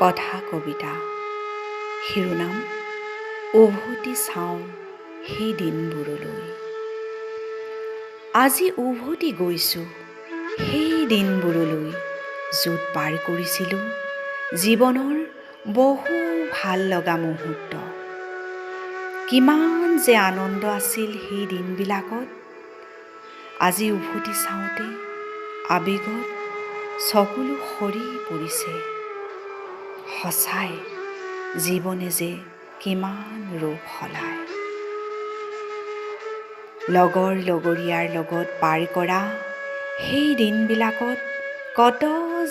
কথা কবিতা শিৰোনাম উভতি চাওঁ সেই দিনবোৰলৈ। আজি উভতি গৈছোঁ সেই দিনবোৰলৈ, য'ত পাৰ কৰিছিলোঁ জীৱনৰ বহু ভাল লগা মুহূৰ্ত। কিমান যে আনন্দ আছিল সেই দিনবিলাকত। আজি উভতি চাওঁতে আৱেগত চকুলো সৰি পৰিছে। সঁচাই জীৱনে যে কিমান ৰূপ সলায়। লগৰীয়াৰ লগত পাৰ কৰা সেই দিনবিলাকত কত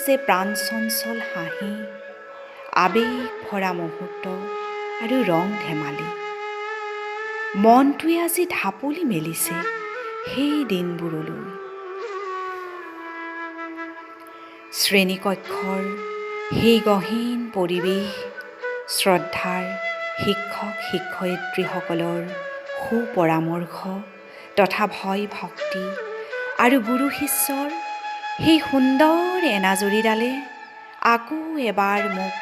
যে প্ৰাণ চঞ্চল হাঁহি, আৱেগ ভৰা মুহূৰ্ত আৰু ৰং ধেমালি। মনটোৱে আজি ঢাপলি মেলিছে সেই দিনবোৰলৈ। শ্ৰেণীকক্ষৰ সেই গহীন পৰিৱেশ, শ্ৰদ্ধাৰ শিক্ষক শিক্ষয়িত্ৰীসকলৰ সুপৰামৰ্শ তথা ভয় ভক্তি আৰু গুৰু শিষ্যৰ সেই সুন্দৰ এনাজৰীডালে আকৌ এবাৰ মোক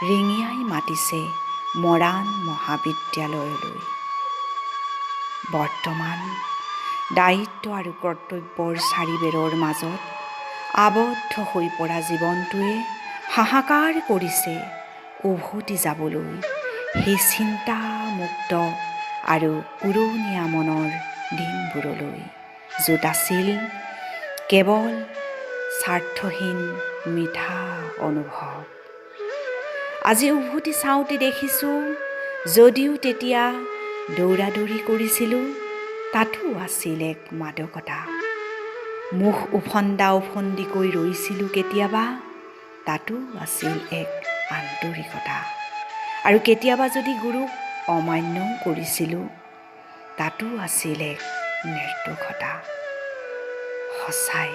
ৰিঙিয়াই মাতিছে মৰাণ মহাবিদ্যালয়লৈ। বৰ্তমান দায়িত্ব আৰু কৰ্তব্যৰ চাৰিবেৰৰ মাজত আবদ্ধ হৈ পৰা জীৱনটোৱে হাহাকাৰ কৰিছে উভতি যাবলৈ সেই চিন্তামুক্ত আৰু উৰণীয়া মনৰ দিনবোৰলৈ, য'ত আছিল কেৱল স্বাৰ্থহীন মিঠা অনুভৱ। আজি উভতি চাওঁতে দেখিছোঁ, যদিও তেতিয়া দৌৰা-দৌৰি কৰিছিলোঁ, তাতো আছিল এক মাদকতা। মুখ উফন্দা-উফন্দিকৈ ৰৈছিলোঁ কেতিয়াবা, তাতো আছিল এক আন্তৰিকতা। আৰু কেতিয়াবা যদি গুৰুক অমান্যও কৰিছিলোঁ, তাতো আছিল এক নিৰ্দোষতা। সঁচাই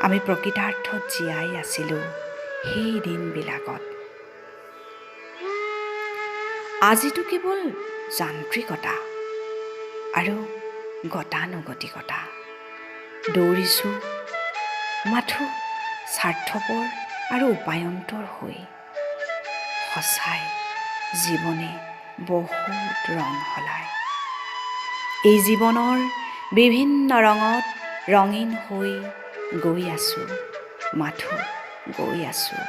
আমি প্ৰকৃতাৰ্থত জীয়াই আছিলোঁ সেই দিনবিলাকত। আজিতো কেৱল যান্ত্ৰিকতা আৰু গতানুগতিকতা। দৌৰিছোঁ মাথো স্বাৰ্থপৰ আৰু উপায়ন্তৰ হৈ। সঁচাই জীৱনে বহুত ৰং সলায়। এই জীৱনৰ বিভিন্ন ৰঙত ৰঙীন হৈ গৈ আছোঁ, মাথো গৈ আছোঁ।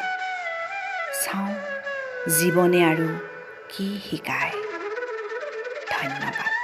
চাওঁ জীৱনে আৰু কি শিকায়। ধন্যবাদ।